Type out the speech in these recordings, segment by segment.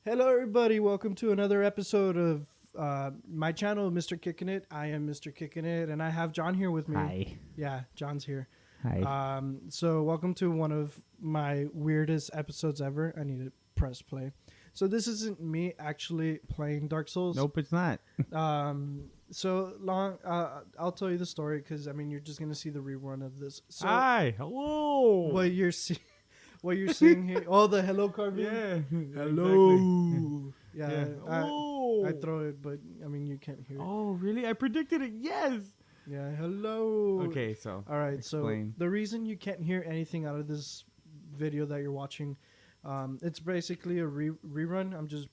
Hello, everybody. Welcome to another episode of my channel, Mrkikinit. I am Mrkikinit, and I have John here with me. Hi. Yeah, John's here. Hi. So welcome to one of my weirdest episodes ever. I need to press play. So this isn't me actually playing Dark Souls. Nope, it's not. So long. I'll tell you the story because I mean you're just gonna see the rerun of this. So Hi. Hello. what you're seeing here. Oh, the hello carving. Yeah. Hello. Exactly. Yeah. Hello. I throw it, but I mean you can't hear it. Oh, really? I predicted it. Yes. Yeah. Hello. Okay, so. All right. Explain. So the reason you can't hear anything out of this video that you're watching, it's basically a rerun. I'm just,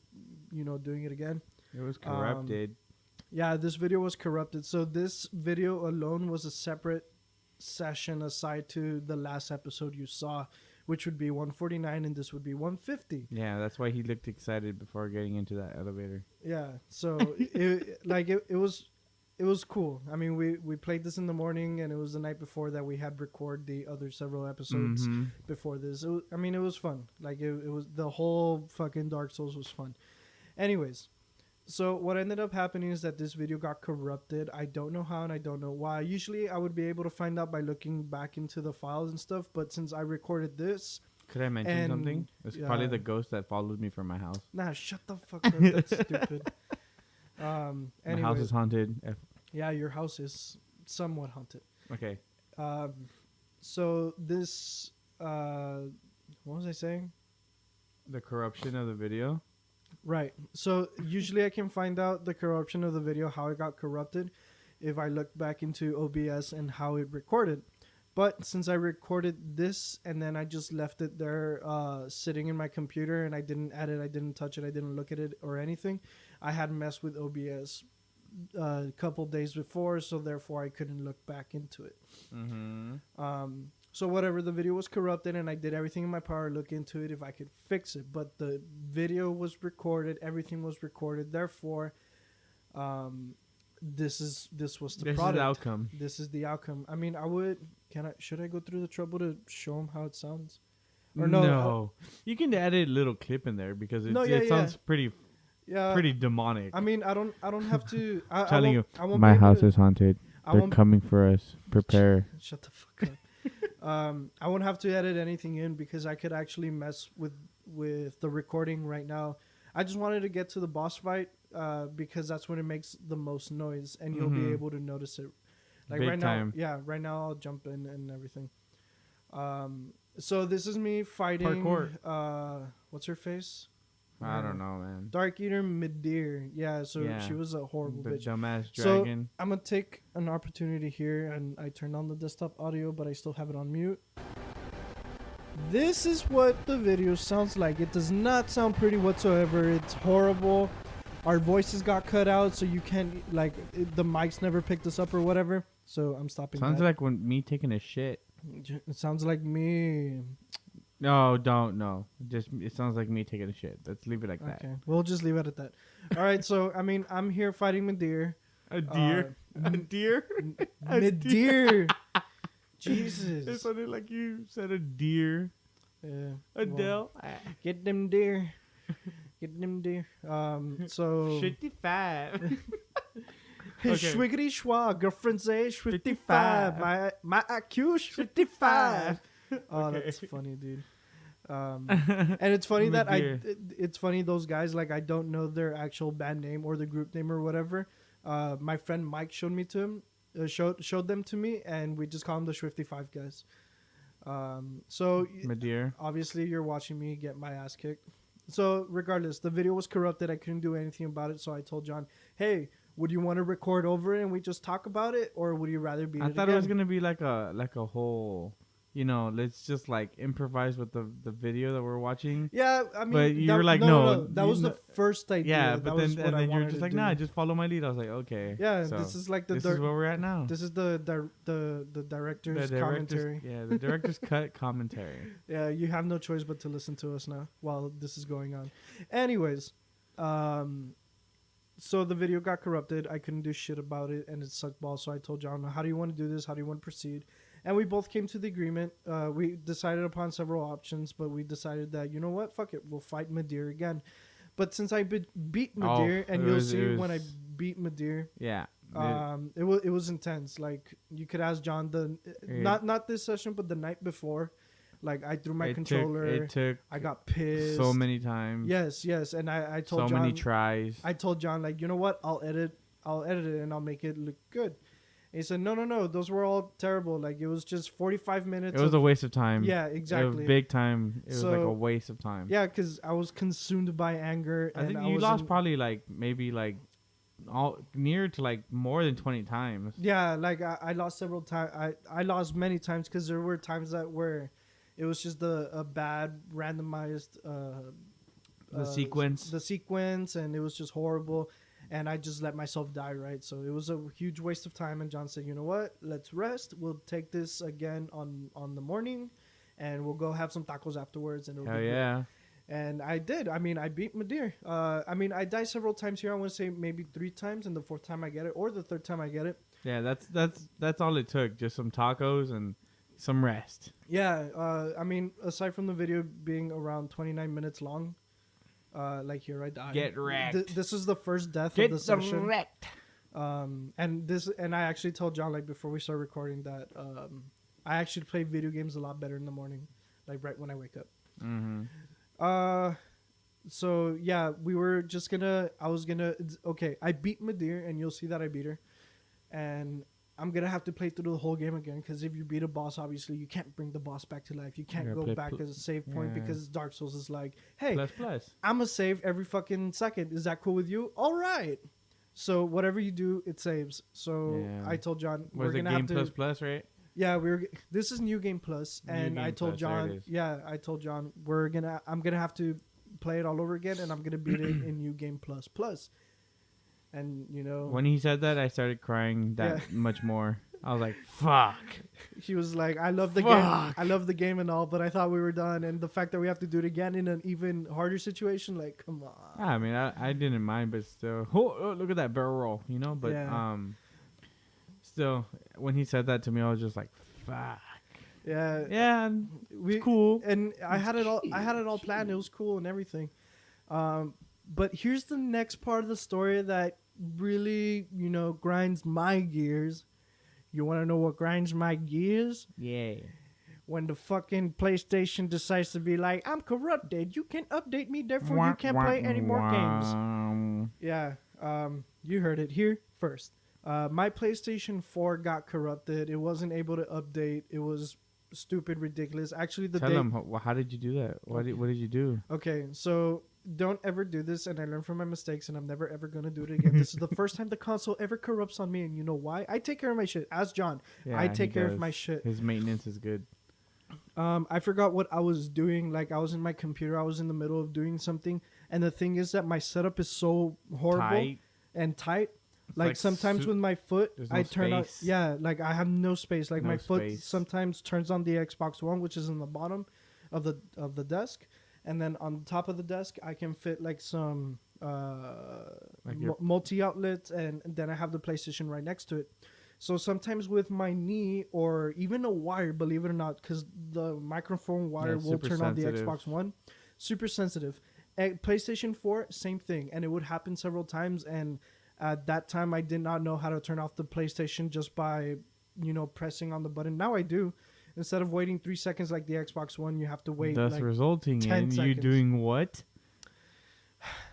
doing it again. It was corrupted. Yeah, this video was corrupted. So this video alone was a separate session aside to the last episode you saw, which would be 149, and this would be 150. Yeah, that's why he looked excited before getting into that elevator. Yeah. So it was cool. I mean, we played this in the morning, and it was the night before that we had record the other several episodes before this. It was fun. Like it was the whole fucking Dark Souls was fun. Anyways, so what ended up happening is that this video got corrupted. I don't know how and I don't know why. Usually I would be able to find out by looking back into the files and stuff, but since I recorded this, Could I mention something? It's probably the ghost that followed me from my house. nah, shut the fuck up. That's stupid. My Anyway, house is haunted. yeah, your house is somewhat haunted. Okay. So this, what was I saying? The corruption of the video. Right. So usually I can find out the corruption of the video, how it got corrupted, if I look back into OBS and how it recorded. But since I recorded this and then I just left it there sitting in my computer and I didn't add it, I didn't touch it, I didn't look at it or anything, I had messed with OBS a couple days before, so therefore I couldn't look back into it. So whatever, the video was corrupted and I did everything in my power to look into it if I could fix it. But the video was recorded, everything was recorded. Therefore, this was the This product. is the outcome. This is the outcome. I mean, should I go through the trouble to show them how it sounds? Or no. You can add a little clip in there because it sounds pretty demonic. I mean, I don't have to. Telling you, I won't my be able house to- is haunted. I They're won't- coming for us. Prepare. Shut the fuck up. I won't have to edit anything in because I could actually mess with the recording right now. I just wanted to get to the boss fight because that's when it makes the most noise and you'll be able to notice it. Like Big right time. now, yeah, right now I'll jump in and everything. So this is me fighting. Parkour. What's her face? I don't know, man. Dark Eater Midir. Yeah, so Yeah. she was a horrible The bitch. dumbass So dragon. I'm gonna take an opportunity here, and I turned on the desktop audio, but I still have it on mute. This is what the video sounds like. It does not sound pretty whatsoever. It's horrible. Our voices got cut out, so you can't the mics never picked us up or whatever. So I'm stopping. Sounds that. like when me taking a shit. It sounds like me. No, don't. No. It sounds like me taking a shit. Let's leave it like that. Okay, we'll just leave it at that. All right. So I mean, I'm here fighting Midir. A deer? A deer? Midir. It Jesus. sounded like you said a deer. Yeah. Adele. Get them deer. Get them deer. So. 55. Schwiggity schwa. Girlfriend say 55. My IQ is 55. Oh, Okay. that's funny, dude. And it's funny that it's funny those guys, like, I don't know their actual band name or the group name or whatever. My friend Mike showed showed them to me, and we just call them the 55 guys. So My dear. obviously you're watching me get my ass kicked. So regardless, the video was corrupted. I couldn't do anything about it. So I told John, hey, would you want to record over it and we just talk about it? Or would you rather beat it I thought again? it was going to be like a whole, let's just like improvise with the video that we're watching. Yeah, I mean, But you were like, no, that was the first idea. Yeah, That but was then what I you were wanted just to like, do. nah, just follow my lead. I was like, okay. Yeah, So this is like this is where we're at now. This is the director's commentary. Yeah, the director's cut commentary. Yeah, you have no choice but to listen to us now while this is going on. Anyways, so the video got corrupted. I couldn't do shit about it, and it sucked balls. So I told John, how do you want to do this? How do you want to proceed? And we both came to the agreement. We decided upon several options, but we decided that, you know what? Fuck it. We'll fight Midir again. But since I beat Oh, Madeir, and it you'll was- see it when I was- beat Madeir, Yeah. it was intense. Like you could ask John not this session, but the night before. Like I threw my controller. It took I got pissed so many times. Yes, and I told So John. many tries. I told John, like, you know what? I'll edit it and I'll make it look good. And he said, no, those were all terrible. Like it was just 45 minutes. It was a waste of time. Yeah, It was exactly. big time. It was like a So- waste of time. Yeah, because I was consumed by anger. I and think I you was lost probably like maybe like all near to like more than 20 times. Yeah, like I lost several times. I lost many times because there were times that where it was just a bad randomized The sequence. the sequence, and it was just horrible. And I just let myself die, right? So it was a huge waste of time. And John said, you know what? Let's rest. We'll take this again on the morning, and we'll go have some tacos afterwards. And it'll Hell be great. yeah. And I did. I mean, I beat Madeir. I mean, I died several times here. I want to say maybe 3 times, and the 4th time I get it, or the 3rd time I get it. Yeah, that's all it took. Just some tacos and some rest. Yeah. I mean, aside from the video being around 29 minutes long, like here I died. Get wrecked. This is the first death Get of the session. wrecked. And I actually told John, like, before we start recording that I actually play video games a lot better in the morning, like right when I wake up. Mm-hmm. So yeah, I beat Madeir, and you'll see that I beat her, and I'm gonna have to play through the whole game again, because if you beat a boss, obviously you can't bring the boss back to life. You can't gotta go play back as a save point, yeah. because Dark Souls is like, hey, Plus. I'm gonna save every fucking second. Is that cool with you? All right. So whatever you do, it saves. So Yeah. I told John Was we're it gonna Game have to. Plus, right? Yeah, this is New Game Plus, New and I Game told Plus, there it John. is. Yeah, I told John I'm gonna have to play it all over again, and I'm gonna beat it in New Game Plus. And you know, When he said that, I started crying that Yeah. much more. I was like, "Fuck." he was like, "I love the game. Fuck. I love the game and all, but I thought we were done, and the fact that we have to do it again in an even harder situation, like, come on." I mean, I didn't mind, but still, oh, look at that barrel roll, you know. But Yeah. still, when he said that to me, I was just like, "Fuck." Yeah, Yeah, we it's cool. and I had it all planned. It was cool and everything. But here's the next part of the story that really, grinds my gears. You want to know what grinds my gears? Yeah. When the fucking PlayStation decides to be like, I'm corrupted. You can't update me, therefore you can't play any more games. Yeah, you heard it here first. My PlayStation 4 got corrupted. It wasn't able to update. It was stupid, ridiculous. Actually, Tell him how did you do that? What did you do? Okay, so don't ever do this, and I learned from my mistakes, and I'm never ever gonna do it again. This is the first time the console ever corrupts on me, and you know why? I take care of my shit. Ask John. Yeah, I he take care of does. my shit. His maintenance is good. I forgot what I was doing. Like I was in my computer. I was in the middle of doing something, and the thing is that my setup is so horrible Tight. and tight. Like like sometimes su- with my foot, there's I no turn out. space. Yeah, like I have no space. Like No my foot space. sometimes turns on the Xbox One, which is in the bottom of the desk, and then on top of the desk, I can fit like some Like your- multi outlets, and then I have the PlayStation right next to it. So sometimes with my knee or even a wire, believe it or not, because the microphone wire it's will super turn on the sensitive. Xbox One, super sensitive. At PlayStation 4, same thing, and it would happen several times. And at that time, I did not know how to turn off the PlayStation just by, pressing on the button. Now I do. Instead of waiting 3 seconds like the Xbox One, you have to wait. Thus like, resulting 10 in you seconds. doing what?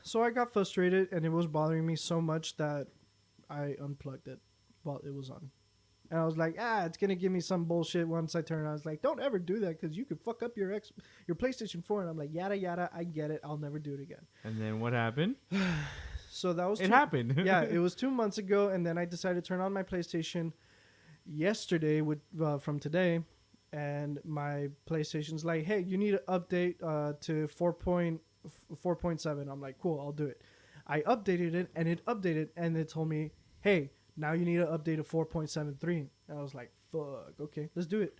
So I got frustrated, and it was bothering me so much that I unplugged it while it was on. And I was like, it's going to give me some bullshit once I turn it on. I was like, don't ever do that because you could fuck up your PlayStation 4. And I'm like, yada, yada, I get it. I'll never do it again. And then what happened? So that was It happened. Yeah, it was 2 months ago. And then I decided to turn on my PlayStation yesterday from today. And my PlayStation's like, hey, you need to update to 4.7. I'm like, cool, I'll do it. I updated it, and it updated, and it told me, hey, now you need to update to 4.73. And I was like, fuck, okay, let's do it.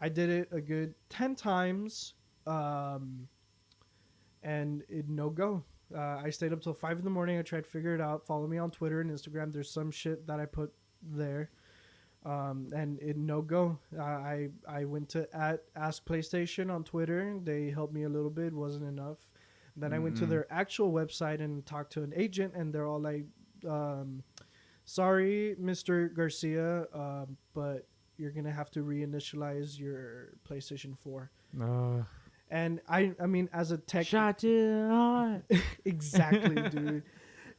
I did it a good 10 times, and it no go. I stayed up till 5 in the morning. I tried to figure it out. Follow me on Twitter and Instagram. There's some shit that I put there. And it no go. I went to Ask PlayStation on Twitter. They helped me a little bit. Wasn't enough. Then I went to their actual website and talked to an agent, and they're all like, "Sorry, Mr. Garcia, but you're gonna have to reinitialize your PlayStation 4." And I mean, as a tech, Shot it. exactly, dude.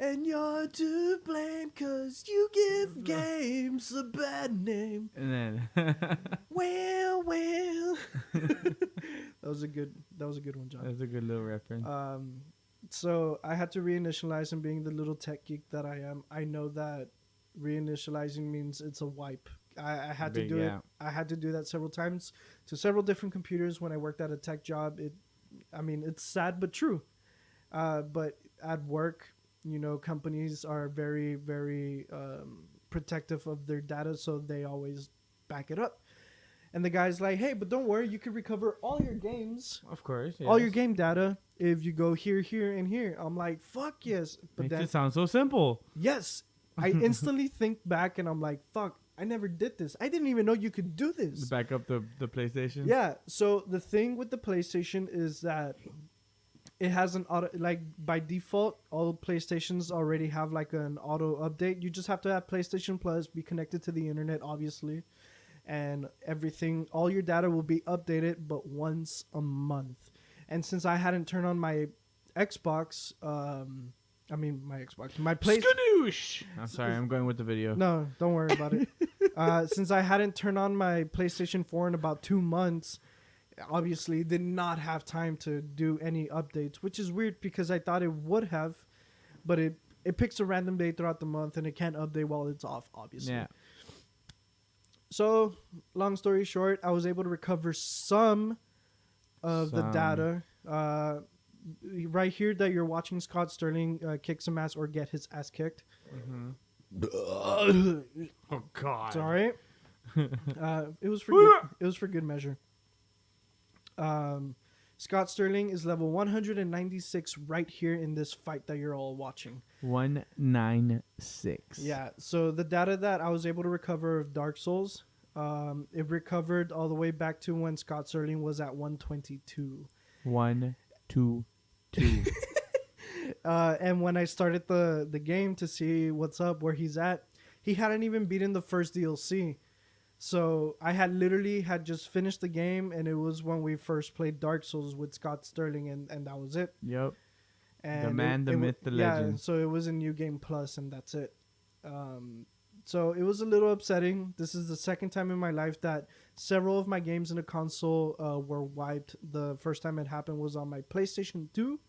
And you're to blame 'cause you give games a bad name. And then Well. That was a good one, John. that's a good little reference. So I had to reinitialize, and being the little tech geek that I am, I know that reinitializing means it's a wipe. I had to do it. I had to do that several times to several different computers when I worked at a tech job. It's sad but true. But at work, companies are very, very protective of their data, so they always back it up. And the guy's like, "Hey, but don't worry, you can recover all your games, Of course, yes. all your game data if you go here, here, and here." I'm like, "Fuck yes!" But Makes then, it sound so simple. yes, I instantly think back, and I'm like, "Fuck, I never did this. I didn't even know you could do this." Back up the PlayStation. Yeah. So the thing with the PlayStation is that it has an auto, like by default, all PlayStations already have like an auto update. You just have to have PlayStation Plus, be connected to the internet, obviously, and everything, all your data will be updated, but once a month. And since I hadn't turned on my Xbox, my PlayStation. Skadoosh! I'm sorry, I'm going with the video. No, don't worry about it. Since I hadn't turned on my PlayStation 4 in about 2 months, obviously did not have time to do any updates, which is weird because I thought it would have, but it picks a random day throughout the month and it can't update while it's off, obviously. Yeah. So, long story short, I was able to recover some of the data. Right here that you're watching Scott Sterling kick some ass or get his ass kicked. Oh God! It's all right. It was for good, it was for good measure. Scott Sterling is level 196 right here in this fight that you're all watching. 196. Yeah. So the data that I was able to recover of Dark Souls, it recovered all the way back to when Scott Sterling was at 122. 122. And when I started the game to see what's up, where he's at, he hadn't even beaten the first DLC. So I had literally just finished the game, and it was when we first played Dark Souls with Scott Sterling, and that was it. Yep. And the man, the myth, the legend. Yeah, so it was a New Game Plus, and that's it. So it was a little upsetting. This is the second time in my life that several of my games in the console were wiped. The first time it happened was on my PlayStation 2.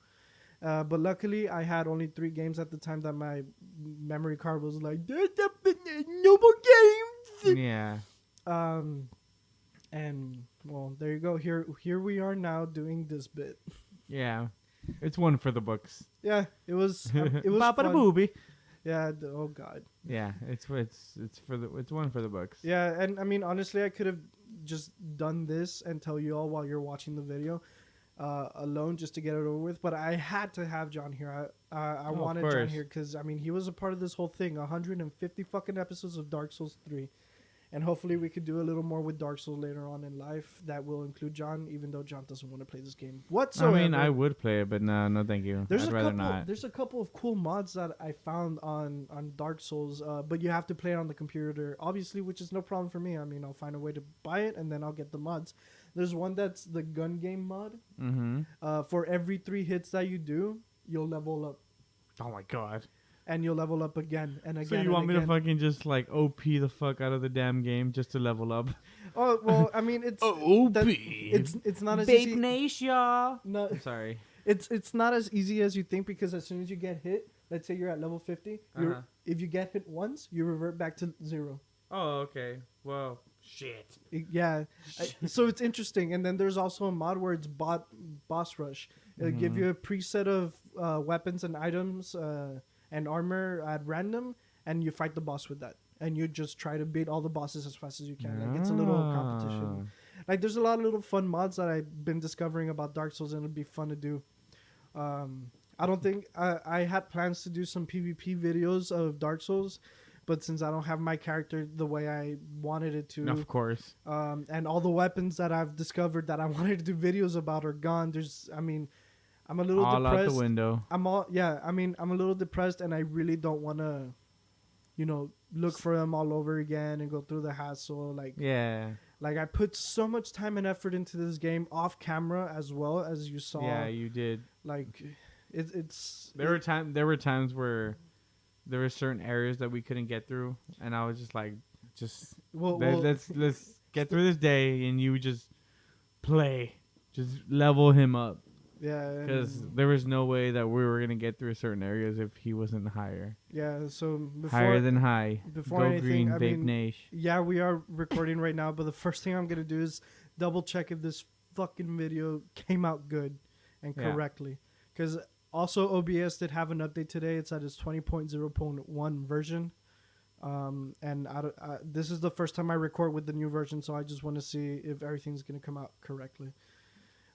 But luckily, I had only 3 games at the time that my memory card was like, "There's no more games." Yeah. And well, there you go. Here we are now doing this bit. Yeah. It's one for the books. Yeah, it was Papa the fun. booby. Yeah. Oh God. Yeah, it's one for the books. Yeah, and I mean, honestly, I could have just done this and tell you all while you're watching the video alone just to get it over with. But I had to have John here. I wanted John here because, I mean, he was a part of this whole thing. 150 fucking episodes of Dark Souls 3. And hopefully we could do a little more with Dark Souls later on in life that will include John, even though John doesn't want to play this game whatsoever. I mean, I would play it, but no, thank you. I'd rather not. There's a couple of cool mods that I found on Dark Souls, but you have to play it on the computer, obviously, which is no problem for me. I mean, I'll find a way to buy it, and then I'll get the mods. There's one that's the gun game mod. Mm-hmm. For every 3 hits that you do, you'll level up. Oh, my God. And you'll level up again and again. So you want me to fucking just like OP the fuck out of the damn game just to level up? Oh well, I mean it's OP. It's not as Babe easy. Nation. No, I'm sorry. It's not as easy as you think because as soon as you get hit, let's say you're at level 50, if you get hit once, you revert back to 0. Oh, okay. Well, shit. Yeah. So it's interesting, and then there's also a mod where it's boss rush. It'll give you a preset of weapons and items. And armor at random, and you fight the boss with that. And you just try to beat all the bosses as fast as you can. Like, it's a little competition. Like, there's a lot of little fun mods that I've been discovering about Dark Souls, and it'd be fun to do. I don't think... I had plans to do some PvP videos of Dark Souls, but since I don't have my character the way I wanted it to... Of course. And all the weapons that I've discovered that I wanted to do videos about are gone. I I'm a little all out the depressed. window. I mean, I'm a little depressed, and I really don't want to, look for them all over again and go through the hassle. Yeah. Like I put so much time and effort into this game off camera as well, as you saw. Yeah, you did. Like, it's There were times where there were certain areas that we couldn't get through, and I was just like, let's get through this day, and you just play, just level him up, yeah, because there was no way that we were gonna get through certain areas if he wasn't higher. yeah. So Higher than high. before Go anything, green, I vape mean, nation. yeah, we are recording right now, but the first thing I'm gonna do is double check if this fucking video came out good and Yeah. correctly. Because also OBS did have an update today. It's at its 20.0.1 version. And this is the first time I record with the new version, so I just want to see if everything's gonna come out correctly.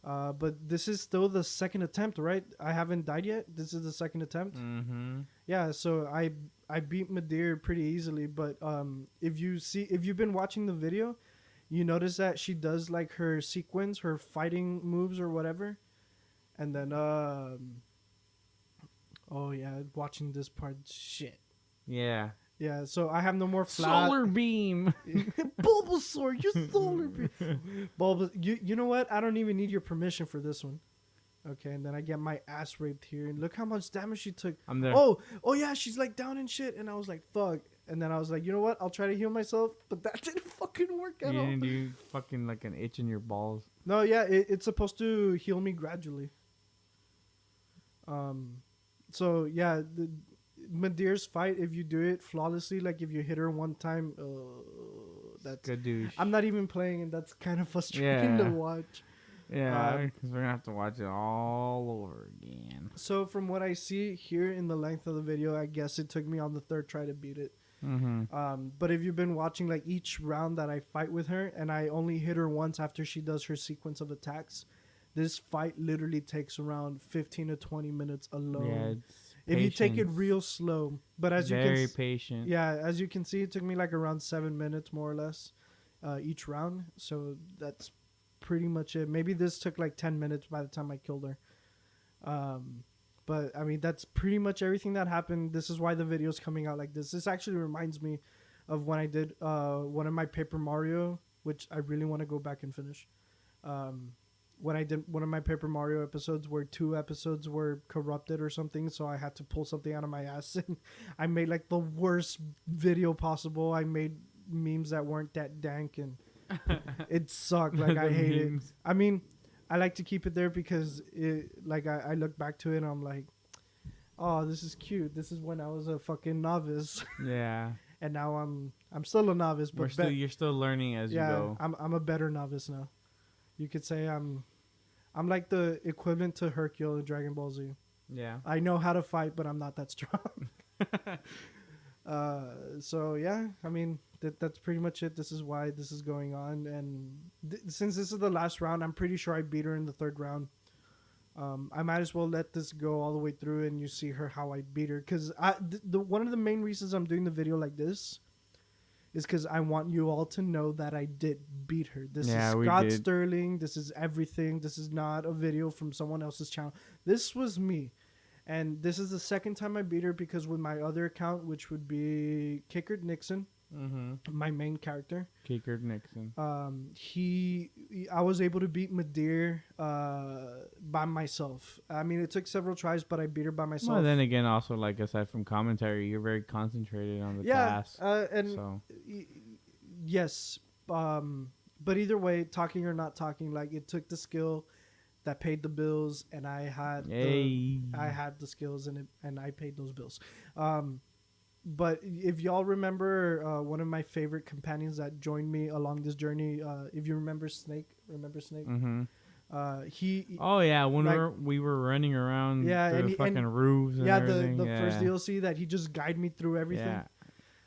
But this is still the second attempt, right? I haven't died yet. This is the second attempt. Mm-hmm. Yeah, so I beat Madeir pretty easily, but if you've been watching the video, you notice that she does like her sequence, her fighting moves or whatever, and then oh yeah, watching this part, shit. Yeah. Yeah, so I have no more Solar beam. Bulbasaur, you solar beam. You know what? I don't even need your permission for this one. Okay, and then I get my ass raped here, and look how much damage she took. I'm there. Oh yeah, she's like down and shit, and I was like, fuck. And then I was like, you know what? I'll try to heal myself, but that didn't fucking work at all. You fucking like an itch in your balls. No, yeah, it's supposed to heal me gradually. So yeah, the Madeir's fight, if you do it flawlessly, like if you hit her one time, that's Good douche. I'm not even playing, and that's kind of frustrating to watch. Yeah, because we're gonna have to watch it all over again. So from what I see here in the length of the video, I guess it took me on the third try to beat it. Mm-hmm. But if you've been watching like each round that I fight with her, and I only hit her once after she does her sequence of attacks, this fight literally takes around 15 to 20 minutes alone. Yeah, it's if you take it patience. real slow. But as you Very can patient. yeah, as you can see, it took me like around 7 minutes more or less each round. So that's pretty much it. Maybe this took like 10 minutes by the time I killed her. But I mean, that's pretty much everything that happened. This is why the video's coming out like this. This actually reminds me of when I did one of my Paper Mario, which I really want to go back and finish. When I did one of my Paper Mario episodes where 2 episodes were corrupted or something, so I had to pull something out of my ass, and I made like the worst video possible. I made memes that weren't that dank, and it sucked. Like I hate it. I mean, I like to keep it there because I look back to it and I'm like, oh, this is cute. This is when I was a fucking novice. Yeah. And now I'm still a novice, but You're still learning as you go. I'm a better novice now. You could say I'm like the equivalent to Hercule in Dragon Ball Z. Yeah. I know how to fight, but I'm not that strong. So yeah, I mean that's pretty much it. This is why this is going on, and since this is the last round, I'm pretty sure I beat her in the 3rd round. I might as well let this go all the way through, and you see her how I beat her. Because one of the main reasons I'm doing the video like this is because I want you all to know that I did beat her. This is Scott Sterling. This is everything. This is not a video from someone else's channel. This was me. And this is the 2nd time I beat her, because with my other account, which would be Kicker Nixon, my main character. Kicker Nixon. I was able to beat Madeir by myself. I mean, it took several tries, but I beat her by myself. Well, then again, also, like, aside from commentary, you're very concentrated on the task. Yes. But either way, talking or not talking, like, it took the skill that paid the bills, and I had the skills, and I paid those bills. But if y'all remember one of my favorite companions that joined me along this journey, if you remember Snake, Mm-hmm. He. Oh yeah, when we were running around the fucking roofs. And everything. The first DLC that he just guided me through everything.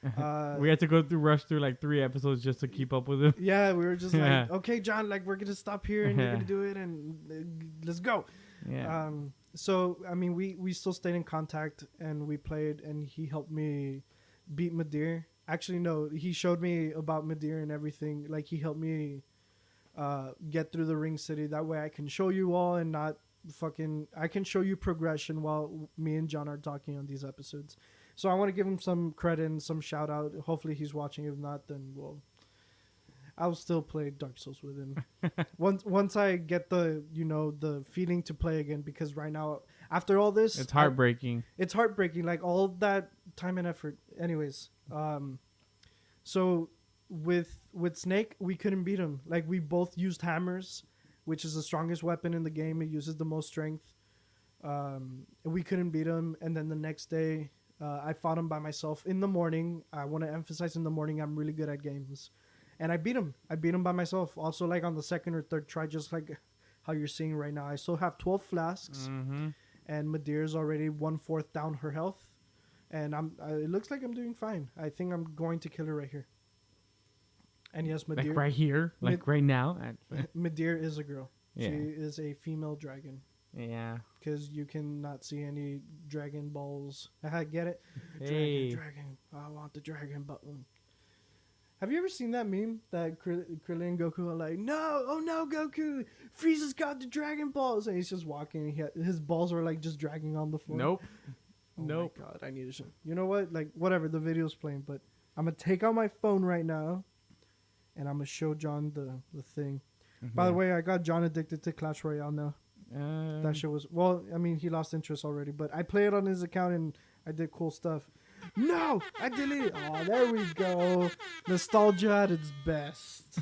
Yeah. We had to rush through like 3 episodes just to keep up with him. Yeah, we were just like, okay, John, like we're gonna stop here and you're gonna do it, and let's go. Yeah. So I mean, we still stayed in contact, and we played, and he helped me beat Madeir. Actually, no, he showed me about Madeir and everything. Like he helped me get through the Ring City. That way, I can show you all and not I can show you progression while me and John are talking on these episodes. So I want to give him some credit and some shout out. Hopefully he's watching. If not, then I'll still play Dark Souls with him. Once I get the the feeling to play again, because right now after all this, It's heartbreaking. it's heartbreaking. Like all that time and effort. Anyways, so with Snake, we couldn't beat him. Like we both used hammers, which is the strongest weapon in the game. It uses the most strength. We couldn't beat him, and then the next day, I fought him by myself in the morning. I want to emphasize in the morning. I'm really good at games, and I beat him. I beat him by myself. Also, like on the second or third try, just like how you're seeing right now. I still have 12 flasks, and Madeira's already 1/4 down her health, and it looks like I'm doing fine. I think I'm going to kill her right here. And yes, Madeira, Like right here, like right now. Madeira is a girl. Yeah. She is a female dragon. Yeah. Because you cannot see any Dragon Balls. I get it. Hey. Dragon. I want the dragon button. Have you ever seen that meme that Krillin and Goku are like, no, oh no, Goku, Frieza's got the Dragon Balls, and he's just walking. And his balls are like just dragging on the floor. Nope. Oh Nope. my god, I need to show. You know what? Like whatever, the video's playing, but I'm gonna take out my phone right now, and I'm gonna show John the thing. By the way, I got John addicted to Clash Royale now. That shit was I mean, he lost interest already, but I play it on his account and I did cool stuff. No, I deleted. Oh, there we go. Nostalgia at its best.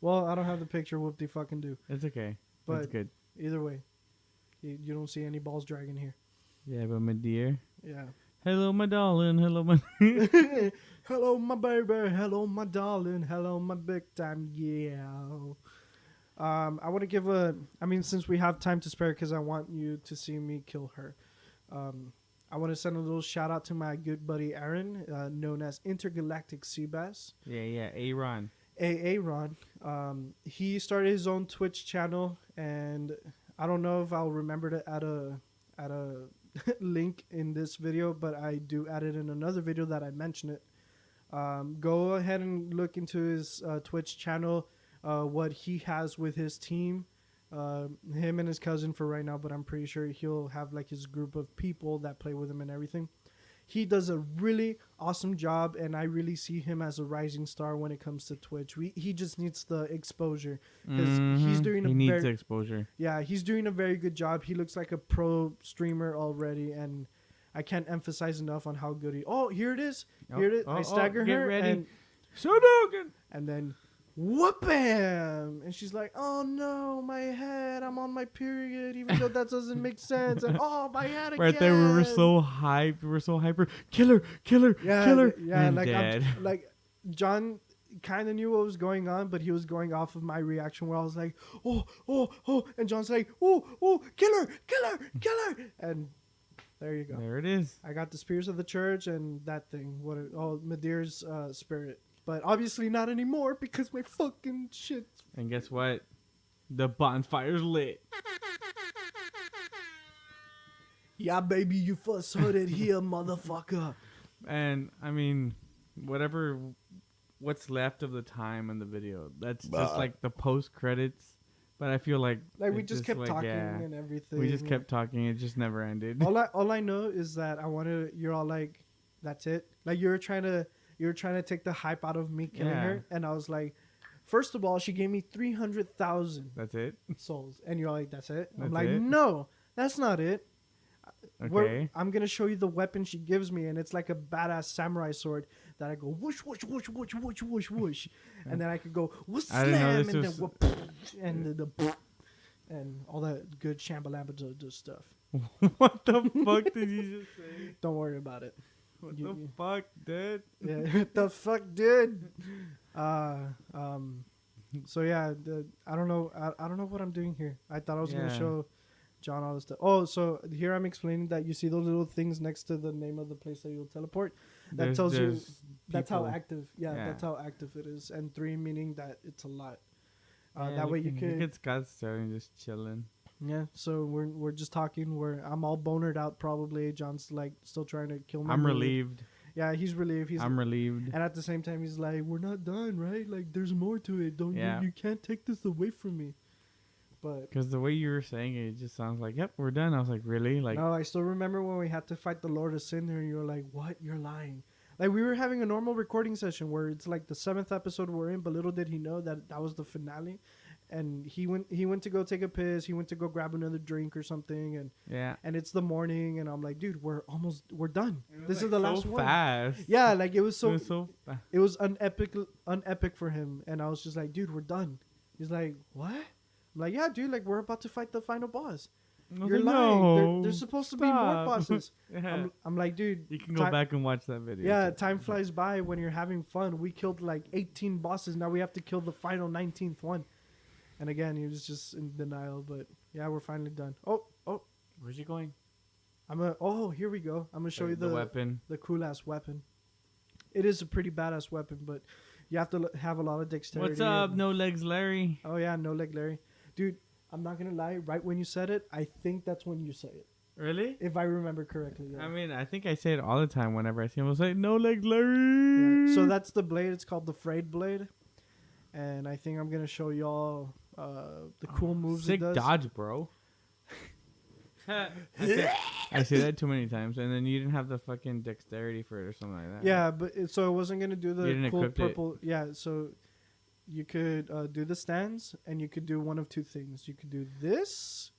Well, I don't have the picture. Whoop de fucking do. It's okay. But That's good. either way, you don't see any balls dragging here. Yeah, but my dear. Yeah. Hello, my darling. Hello, my. Hello, my baby. Hello, my darling. Hello, my big time. Yeah. I want to give since we have time to spare, because I want you to see me kill her. I want to send a little shout out to my good buddy Aaron, known as Intergalactic Seabass. Yeah, Aaron. Aaron. He started his own Twitch channel, and I don't know if I'll remember to add a link in this video, but I do add it in another video that I mention it. Go ahead and look into his Twitch channel, what he has with his team, him and his cousin for right now, but I'm pretty sure he'll have like his group of people that play with him and everything. He does a really awesome job, and I really see him as a rising star when it comes to Twitch. He just needs the exposure, because he's doing he needs exposure. Yeah, he's doing a very good job. He looks like a pro streamer already, and I can't emphasize enough on how good he. Oh, here it is. Here it is. I stagger her, ready. And then whoop bam, and she's like, "Oh no, my head! I'm on my period, even though that doesn't make sense." And oh, my head again. Right there, we were so hyped. We were so hyper. Killer, kill her. Yeah, and like dead. like John kind of knew what was going on, but he was going off of my reaction, where I was like, "Oh," and John's like, "Oh, kill her," and there you go. There it is. I got the Spears of the Church and that thing. Madeira's spirit. But obviously not anymore, because my fucking shit. And guess what? The bonfire's lit. Yeah, baby, you first heard it here, motherfucker. And I mean, what's left of the time in the video, that's just like the post credits. But I feel like we just kept talking and everything. We just kept talking. It just never ended. All I know is that you're all like, that's it. Like you're trying to take the hype out of me killing her, and I was like, first of all, she gave me 300,000. That's it. Souls, and you're like, that's it. I'm That's like, it? no, that's not it. Okay. I'm gonna show you the weapon she gives me, and it's like a badass samurai sword that I go whoosh whoosh whoosh whoosh whoosh whoosh whoosh, and then I could go whoosh slam, and then whoop, and and all that good shambalamba stuff. What the fuck did you just say? Don't worry about it. What the fuck, dude? Yeah, what the fuck, dude? So yeah, I don't know. I don't know what I'm doing here. I thought I was gonna show John all this stuff. Oh, so here I'm explaining that you see those little things next to the name of the place that you'll teleport. That tells you that's how active. Yeah, that's how active it is. And 3 meaning that it's a lot. That way you can. Look at Scott starting just chilling. Yeah, so we're just talking. I'm all bonered out probably. John's like still trying to kill me. I'm relieved. Yeah, he's relieved. I'm relieved. And at the same time, he's like, "We're not done, right? Like, there's more to it. You can't take this away from me." But Because the way you were saying it, it just sounds like, yep, we're done. I was like, really? Like, no, I still remember when we had to fight the Lord of Cinder, and you were like, "What? You're lying." Like we were having a normal recording session where it's like the 7th episode we're in, but little did he know that that was the finale. And he went to go take a piss. He went to go grab another drink or something, yeah. and it's the morning, and I'm like, dude, we're done. It was, This like, is the so last one. fast. Yeah, like it was It so was so fast. it was unepic for him, and I was just like, dude, we're done. He's like, what? I'm like, yeah, dude, like we're about to fight the final boss. You're like, lying. No, There's supposed to be more stop." bosses. Yeah. I'm like, dude, You can go time- back and watch that video. yeah, too. time flies by when you're having fun. We killed like 18 bosses. Now we have to kill the final 19th one. And again, he was just in denial. But yeah, we're finally done. Oh, Where's he going? here we go. I'm gonna show you the the weapon. the cool ass weapon. It is a pretty badass weapon, but you have to have a lot of dexterity. What's up, and- No Legs Larry? Oh yeah, no leg Larry, dude. I'm not gonna lie. Right when you said it, I think that's when you say it, Really? if I remember correctly. Yeah. I mean, I think I say it all the time whenever I see him. I'll say, No Legs Larry. Yeah. So that's the blade. It's called the frayed blade, and I think I'm gonna show y'all the cool moves Sick it does. dodge, bro. I say that too many times, and then you didn't have the fucking dexterity for it or something like that. Yeah, but so it wasn't gonna do You the didn't cool equip it. purple. Yeah, so you could do the stands, and you could do one of two things. You could do this,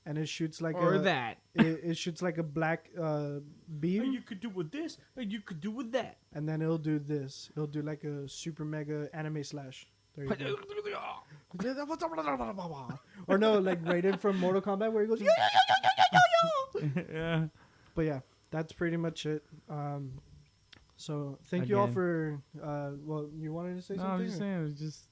and it shoots like Or a that. it shoots like a black beam, And you could do with this, and you could do with that. and then it'll do this. It'll do like a super mega anime slash. There you go. Or no, like Raiden from Mortal Kombat where he goes. Yeah. But yeah, that's pretty much it. So thank you all Again. for. Well, you wanted to say No, something? I'm just saying, it was just,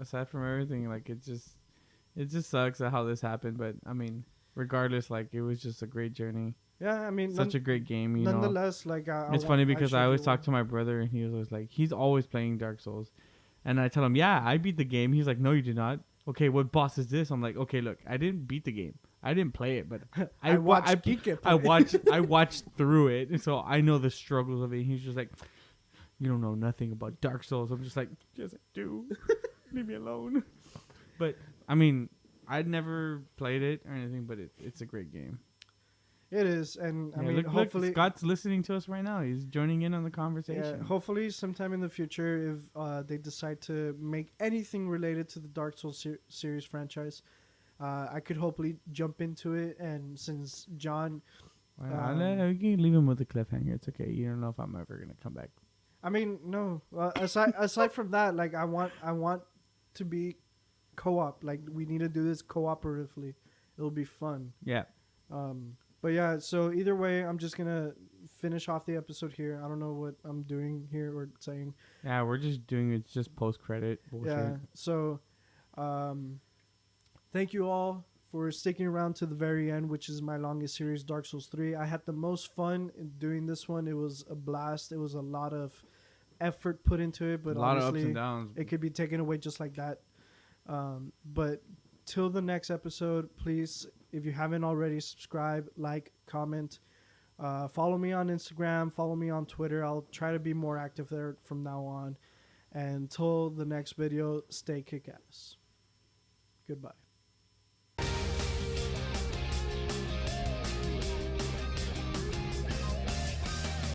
aside from everything, like, it just sucks at how this happened. But, I mean, regardless, like, it was just a great journey. Yeah, I mean, Such a great game, you know. nonetheless, like It's funny because I always talk to my brother, and he was always like, he's always playing Dark Souls. And I tell him, yeah, I beat the game. He's like, no, you did not. Okay, what boss is this? I'm like, okay, look, I didn't beat the game. I didn't play it, but I watched Kike play. I watched through it, and so I know the struggles of it. He's just like, you don't know nothing about Dark Souls. I'm just like, yes, I do. Leave me alone. But I mean, I'd never played it or anything, but it's a great game. It is, and I Yeah, mean, look, hopefully, Scott's listening to us right now. He's joining in on the conversation. hopefully, sometime in the future, if they decide to make anything related to the Dark Souls series franchise, I could hopefully jump into it. And since John, You can leave him with a cliffhanger. It's okay. You don't know if I'm ever gonna come back. I mean, no, aside from that, like I want to be co-op. Like we need to do this cooperatively. It'll be fun. Yeah. But yeah, so either way, I'm just gonna finish off the episode here. I don't know what I'm doing here or saying. Yeah, we're just doing it's just post credit bullshit. Yeah. So, thank you all for sticking around to the very end, which is my longest series, Dark Souls 3. I had the most fun in doing this one. It was a blast. It was a lot of effort put into it, but a lot of ups obviously and downs. it could be taken away just like that. But till the next episode, please, if you haven't already, subscribe, like, comment. Follow me on Instagram. Follow me on Twitter. I'll try to be more active there from now on. And until the next video, stay kick-ass. Goodbye.